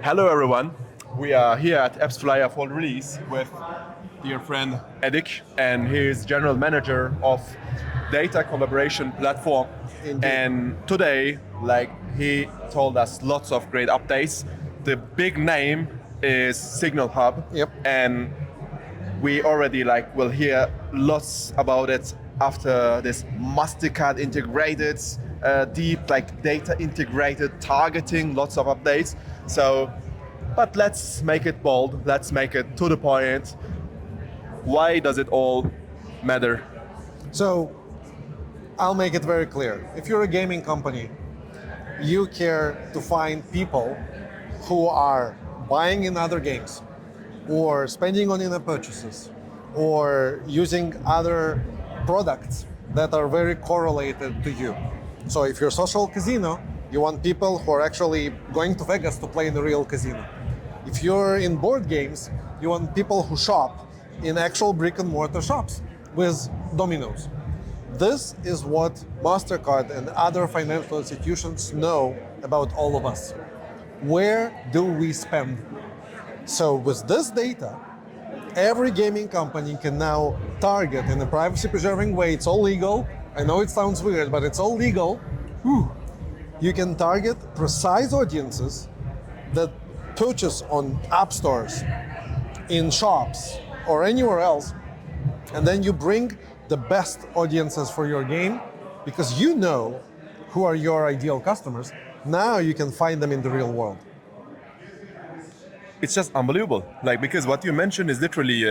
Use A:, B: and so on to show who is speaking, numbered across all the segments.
A: Hello everyone. We are here at Apps Flyer Fall Release with dear friend Edik, and he is general manager of data collaboration platform.
B: Indeed.
A: And today, he told us lots of great updates. The big name is Signal Hub.
B: Yep.
A: And we already will hear lots about it after this Mastercard integrated, deep data integrated targeting, lots of updates. So, but let's make it bold. Let's make it to the point. Why does it all matter?
B: So I'll make it very clear. If you're a gaming company, you care to find people who are buying in other games or spending on in-app purchases or using other products that are very correlated to you. So if you're a social casino, you want people who are actually going to Vegas to play in the real casino. If you're in board games, you want people who shop in actual brick and mortar shops with dominoes. This is what Mastercard and other financial institutions know about all of us. Where do we spend? So with this data, every gaming company can now target in a privacy-preserving way. It's all legal. I know it sounds weird, but it's all legal. You can target precise audiences that purchase on app stores, in shops, or anywhere else, and then you bring the best audiences for your game because you know who are your ideal customers. Now you can find them in the real world.
A: It's just unbelievable. Because what you mentioned is literally,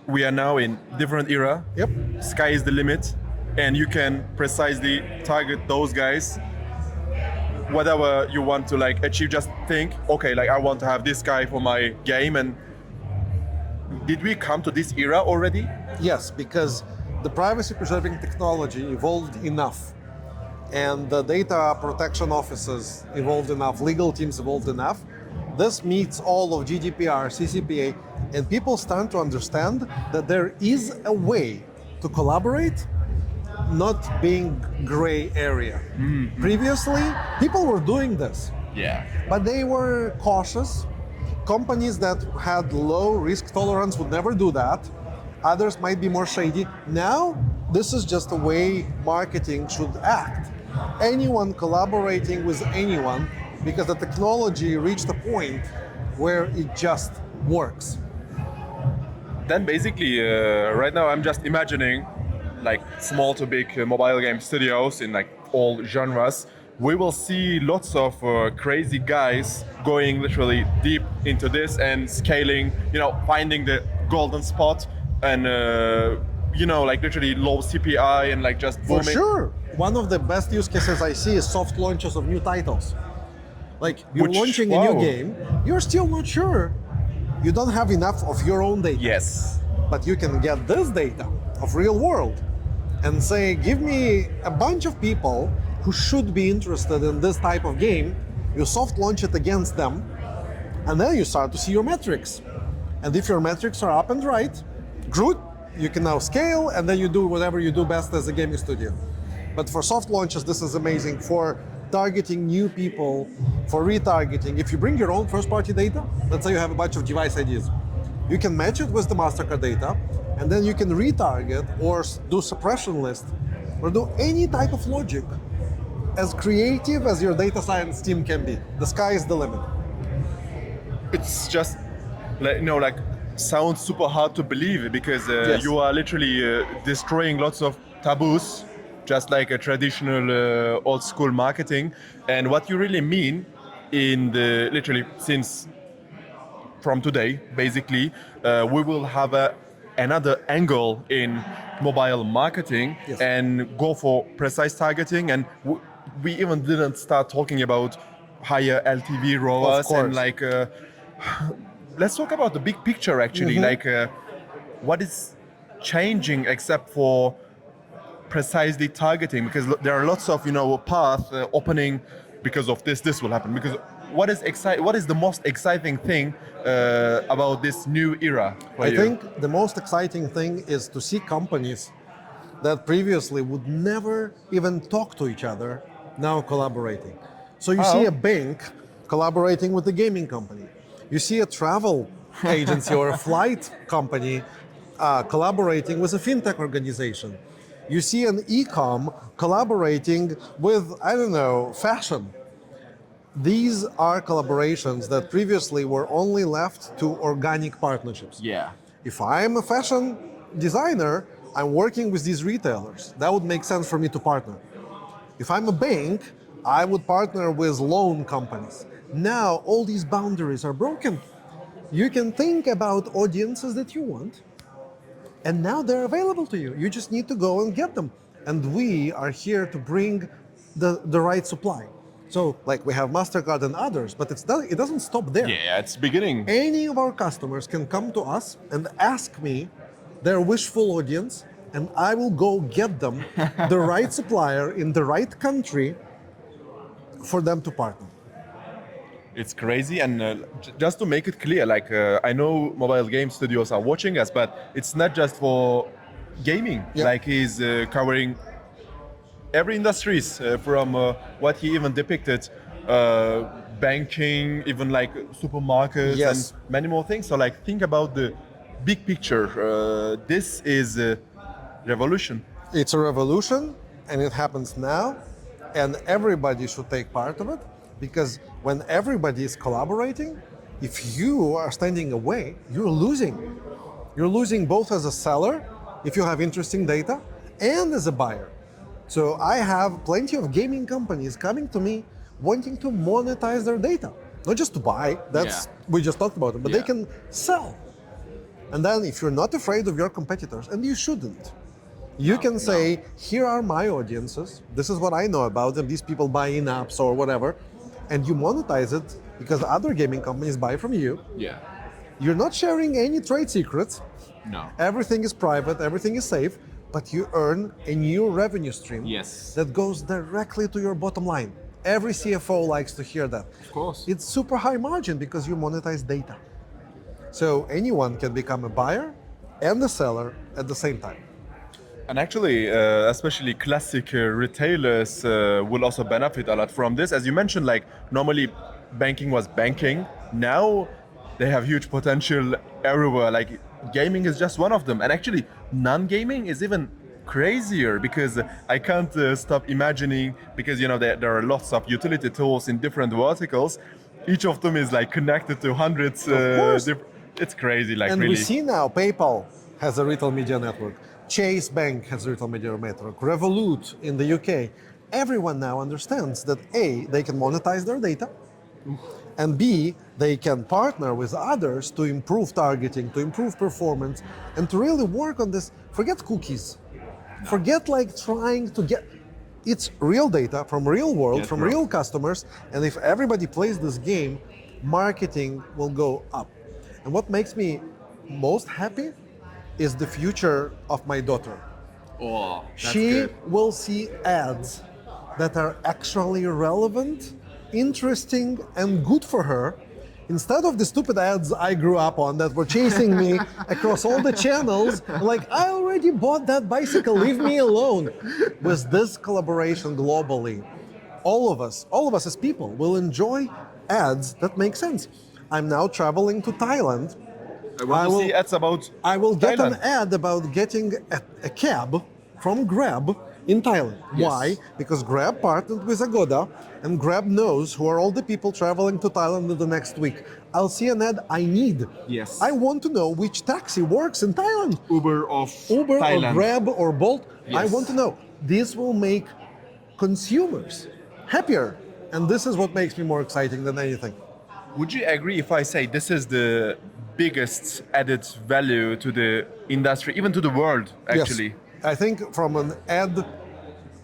A: we are now in different era.
B: Yep.
A: Sky is the limit, and you can precisely target those guys. Whatever you want to achieve, just think, okay, I want to have this guy for my game. And did we come to this era already?
B: Yes, because the privacy-preserving technology evolved enough, and the data protection offices evolved enough, legal teams evolved enough. This meets all of GDPR, CCPA, and people start to understand that there is a way to collaborate, not being gray area. Mm-hmm. Previously, people were doing this.
A: Yeah.
B: But they were cautious. Companies that had low risk tolerance would never do that. Others might be more shady. Now, this is just the way marketing should act. Anyone collaborating with anyone, because the technology reached a point where it just works.
A: Then basically, right now I'm just imagining small to big mobile game studios in all genres. We will see lots of crazy guys going literally deep into this and scaling, finding the golden spot and, literally low CPI and just booming.
B: For sure. One of the best use cases I see is soft launches of new titles. You're launching a new game, you're still not sure. You don't have enough of your own data.
A: Yes.
B: But you can get this data of real world and say, give me a bunch of people who should be interested in this type of game. You soft launch it against them, and then you start to see your metrics. And if your metrics are up and right, good, you can now scale, and then you do whatever you do best as a gaming studio. But for soft launches, this is amazing. For targeting new people, for retargeting, if you bring your own first-party data, let's say you have a bunch of device IDs, you can match it with the Mastercard data, and then you can retarget or do suppression list or do any type of logic as creative as your data science team can be. The sky is the limit.
A: It's just, sounds super hard to believe because
B: Yes.
A: you are literally destroying lots of taboos, just like a traditional old school marketing. And what you really mean in the literally since from today, basically, we will have another angle in mobile marketing.
B: Yes.
A: And go for precise targeting. And we even didn't start talking about higher LTV ROAS and let's talk about the big picture actually.
B: Mm-hmm.
A: What is changing except for precisely targeting? Because there are lots of path opening because of this will happen. Because what is the most exciting thing about this new era for you?
B: I think the most exciting thing is to see companies that previously would never even talk to each other now collaborating. So you see a bank collaborating with a gaming company. You see a travel agency or a flight company collaborating with a fintech organization. You see an e-com collaborating with, I don't know, fashion. These are collaborations that previously were only left to organic partnerships.
A: Yeah.
B: If I'm a fashion designer, I'm working with these retailers. That would make sense for me to partner. If I'm a bank, I would partner with loan companies. Now all these boundaries are broken. You can think about audiences that you want, and now they're available to you. You just need to go and get them. And we are here to bring the right supply. So, like we have Mastercard and others, but it doesn't stop there.
A: Yeah, it's beginning.
B: Any of our customers can come to us and ask me their wishful audience, and I will go get them the right supplier in the right country for them to partner.
A: It's crazy, and just to make it clear, like I know mobile game studios are watching us, but it's not just for gaming.
B: Yeah.
A: Like he's covering every industries from what he even depicted, banking, even like supermarkets,
B: Yes.
A: and many more things. So like think about the big picture. This is a revolution.
B: It's a revolution, and it happens now, and everybody should take part of it, because when everybody is collaborating, if you are standing away, you're losing. You're losing both as a seller, if you have interesting data, and as a buyer. So I have plenty of gaming companies coming to me wanting to monetize their data. Not just to buy, we just talked about it, but they can sell. And then if you're not afraid of your competitors, and you shouldn't, you can say, here are my audiences, this is what I know about them, these people buy in apps or whatever, and you monetize it because other gaming companies buy from you.
A: Yeah.
B: You're not sharing any trade secrets.
A: No.
B: Everything is private, everything is safe, but you earn a new revenue stream
A: Yes.
B: that goes directly to your bottom line. Every CFO likes to hear that.
A: Of course.
B: It's super high margin because you monetize data. So anyone can become a buyer and a seller at the same time.
A: And actually, especially classic retailers will also benefit a lot from this. As you mentioned, like normally banking was banking. Now they have huge potential everywhere. Like gaming is just one of them. And actually, non-gaming is even crazier because I can't stop imagining, because you know there are lots of utility tools in different verticals. Each of them is like connected to hundreds. It's crazy, like
B: And
A: really.
B: we see now PayPal has a retail media network. Chase Bank has a retail media network. Revolut in the UK. Everyone now understands that A, they can monetize their data, and B, they can partner with others to improve targeting, to improve performance, and to really work on this. Forget cookies. Forget like trying to get, it's real data from real world,
A: Yes,
B: from
A: bro.
B: real customers, and if everybody plays this game, marketing will go up. And what makes me most happy is the future of my daughter.
A: Oh,
B: She will see ads that are actually relevant, interesting, and good for her, instead of the stupid ads I grew up on that were chasing me across all the channels. Like, I already bought that bicycle, leave me alone. With this collaboration globally, all of us as people will enjoy ads that make sense. I'm now traveling to Thailand.
A: I want to see ads about
B: I will get
A: Thailand.
B: an ad about getting a cab from Grab in Thailand.
A: Yes.
B: Why? Because Grab partnered with Agoda, and Grab knows who are all the people traveling to Thailand in the next week. I'll see an ad I need.
A: Yes.
B: I want to know which taxi works in Thailand.
A: Uber of
B: Uber
A: Thailand.
B: or Grab or Bolt. I
A: Yes.
B: want to know. This will make consumers happier. And this is what makes me more exciting than anything.
A: Would you agree if I say this is the biggest added value to the industry, even to the world, actually?
B: Yes. I think from an ad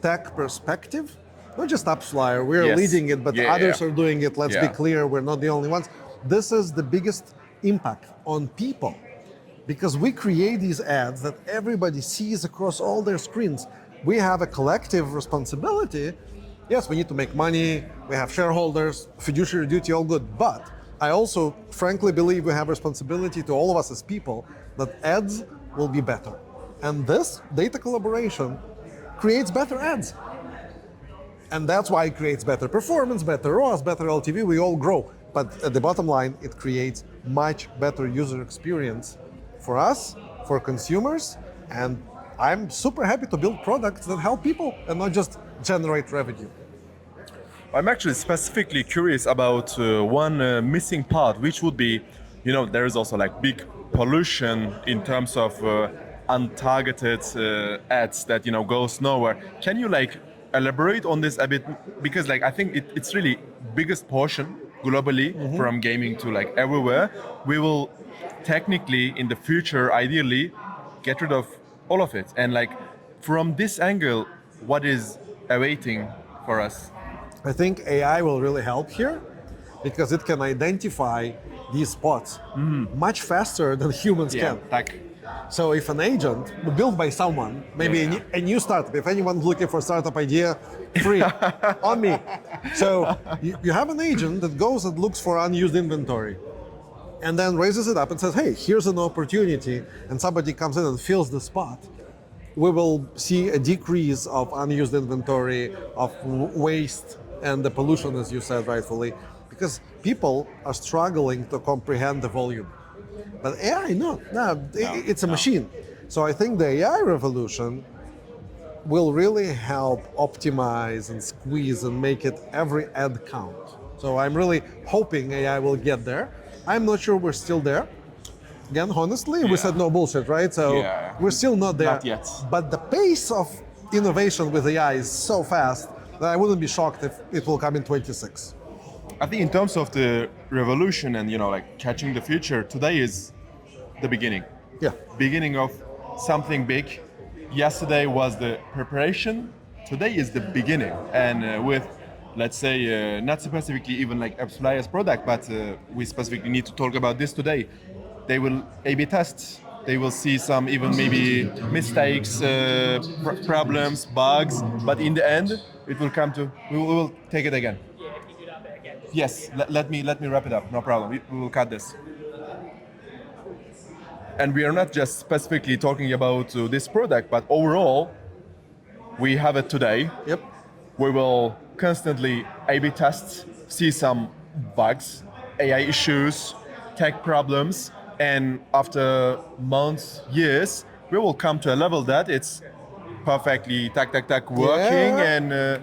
B: tech perspective, not just AppsFlyer, we're
A: Yes.
B: leading it, but
A: Yeah,
B: others
A: yeah.
B: are doing it. Let's be
A: Yeah.
B: clear, we're not the only ones. This is the biggest impact on people because we create these ads that everybody sees across all their screens. We have a collective responsibility. Yes, we need to make money, we have shareholders, fiduciary duty, all good, but I also frankly believe we have responsibility to all of us as people that ads will be better. And this data collaboration creates better ads. And that's why it creates better performance, better ROAS, better LTV. We all grow. But at the bottom line, it creates much better user experience for us, for consumers. And I'm super happy to build products that help people and not just generate revenue.
A: I'm actually specifically curious about one missing part, which would be, there is also like big pollution in terms of untargeted ads that goes nowhere. Can you like elaborate on this a bit? Because like I think it's really biggest portion globally from gaming to like everywhere. We will technically in the future, ideally, get rid of all of it. And like from this angle, what is awaiting for us?
B: I think AI will really help here because it can identify these spots much faster than humans can.
A: Like
B: So if an agent built by someone, maybe a new startup, if anyone's looking for a startup idea, free, on me. So you have an agent that goes and looks for unused inventory and then raises it up and says, hey, here's an opportunity, and somebody comes in and fills the spot. We will see a decrease of unused inventory, of waste, and the pollution, as you said rightfully, because people are struggling to comprehend the volume. But AI, it's a machine. So I think the AI revolution will really help optimize and squeeze and make it every ad count. So I'm really hoping AI will get there. I'm not sure we're still there. Again, honestly, we said no bullshit, right? So we're still not there.
A: Not yet.
B: But the pace of innovation with AI is so fast that I wouldn't be shocked if it will come in 26.
A: I think in terms of the revolution and like catching the future, today is the beginning.
B: Yeah.
A: Beginning of something big. Yesterday was the preparation. Today is the beginning. And with, let's say, not specifically even like Appsflyer's product, but we specifically need to talk about this today. They will A/B test. They will see some even maybe mistakes, problems, bugs. But in the end, it will come to. We will take it again. Yes. Let me wrap it up. No problem. We will cut this. And we are not just specifically talking about this product, but overall, we have it today.
B: Yep.
A: We will constantly A/B test, see some bugs, AI issues, tech problems. And after months, years, we will come to a level that it's perfectly working, and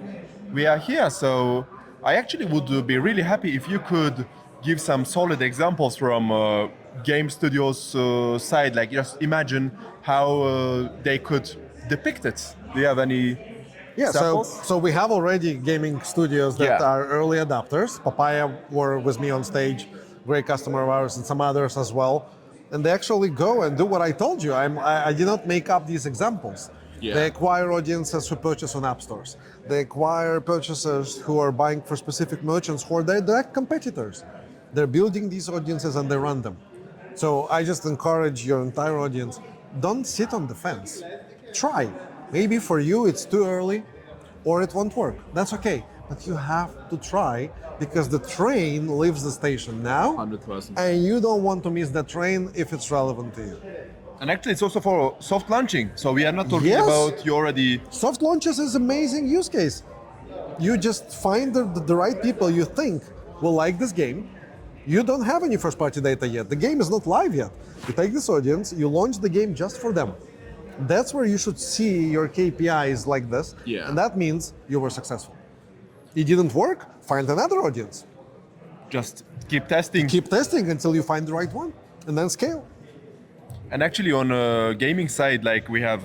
A: we are here. So I actually would be really happy if you could give some solid examples from game studios side. Like just imagine how they could depict it. Do you have any examples?
B: So we have already gaming studios that are early adopters. Papaya were with me on stage, great customer of ours, and some others as well. And they actually go and do what I told you. I did not make up these examples. They acquire audiences who purchase on app stores. They acquire purchasers who are buying for specific merchants who are their direct competitors. They're building these audiences and they run them. So I just encourage your entire audience, don't sit on the fence. Try. Maybe for you it's too early or it won't work. That's okay. But you have to try because the train leaves the station now.
A: 100%.
B: And you don't want to miss the train if it's relevant to you.
A: And actually, it's also for soft launching. So we are not talking about you already.
B: Soft launches is amazing use case. You just find the right people you think will like this game. You don't have any first-party data yet. The game is not live yet. You take this audience, you launch the game just for them. That's where you should see your KPIs like this. And that means you were successful. It didn't work, find another audience.
A: Just keep testing.
B: Keep testing until you find the right one, and then scale.
A: And actually on gaming side, like we have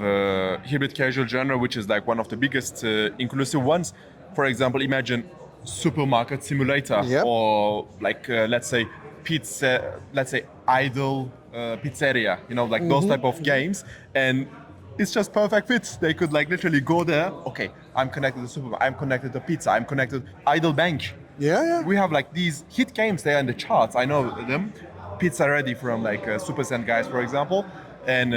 A: hybrid casual genre, which is like one of the biggest inclusive ones. For example, imagine supermarket simulator or like let's say pizza, let's say idle pizzeria, like those type of games. And it's just perfect fit. They could like literally go there. Okay, I'm connected to supermarket, I'm connected to pizza, I'm connected to idle bank. We have like these hit games there in the charts. I know them. Pizza Ready from like Super Send guys, for example, and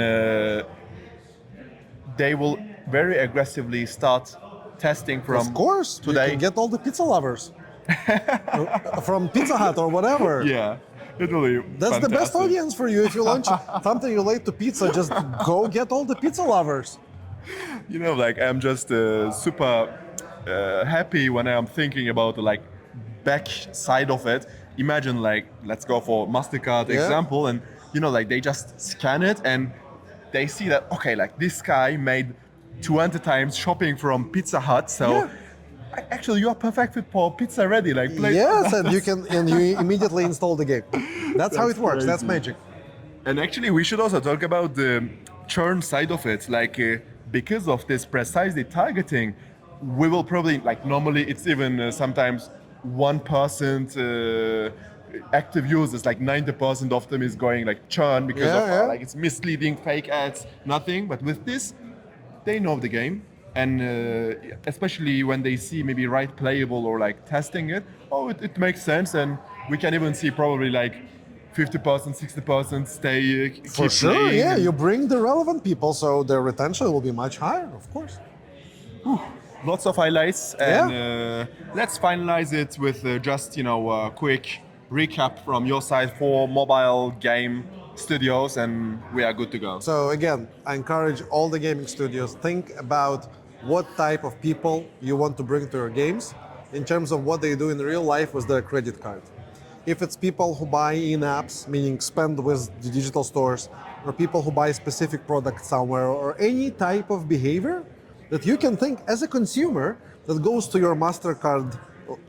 A: they will very aggressively start testing from.
B: Of course,
A: today.
B: You can get all the pizza lovers from Pizza Hut or whatever.
A: Literally.
B: That's the best audience for you. If you launch something related to pizza, just go get all the pizza lovers.
A: Like I'm just super happy when I'm thinking about the like back side of it. Imagine like let's go for Mastercard
B: Yeah.
A: example, and you know like they just scan it and they see that okay like this guy made 20 times shopping from Pizza Hut, so
B: Yeah.
A: actually you are perfect fit for pizza ready. Like play.
B: Yes, and you immediately install the game. That's how it works. That's
A: crazy.
B: magic.
A: And actually, we should also talk about the churn side of it. Like, because of this precisely targeting, we will probably, like, normally it's even sometimes 1% active users, like 90% of them is going like churn because
B: Yeah,
A: of
B: yeah.
A: like it's misleading, fake ads, nothing. But with this, they know the game. And especially when they see maybe right playable or like testing it, oh, it makes sense. And we can even see probably like 50%, 60% stay,
B: For
A: keep
B: sure,
A: playing.
B: yeah.
A: And
B: You bring the relevant people, so their retention will be much higher, of course.
A: lots of highlights.
B: Yeah.
A: And let's finalize it with just, you know, a quick recap from your side for mobile game studios, and we are good to go.
B: So again, I encourage all the gaming studios, think about what type of people you want to bring to your games in terms of what they do in real life with their credit card. If it's people who buy in-apps, meaning spend with the digital stores, or people who buy specific products somewhere, or any type of behavior that you can think as a consumer that goes to your Mastercard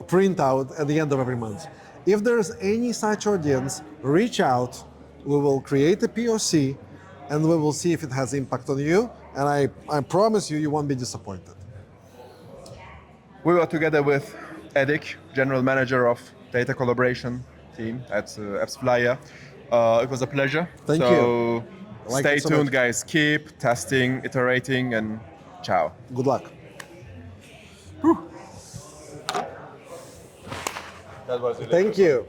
B: printout at the end of every month. If there's any such audience, reach out. We will create a POC and we will see if it has impact on you. And I promise you, you won't be disappointed.
A: We were together with Edik, General Manager of Data Collaboration Team at AppsFlyer. It was a pleasure.
B: Thank
A: so
B: you. I like
A: stay
B: it so
A: tuned,
B: much.
A: guys. Keep testing, iterating, and ciao.
B: Good luck.
A: That was
B: Thank you.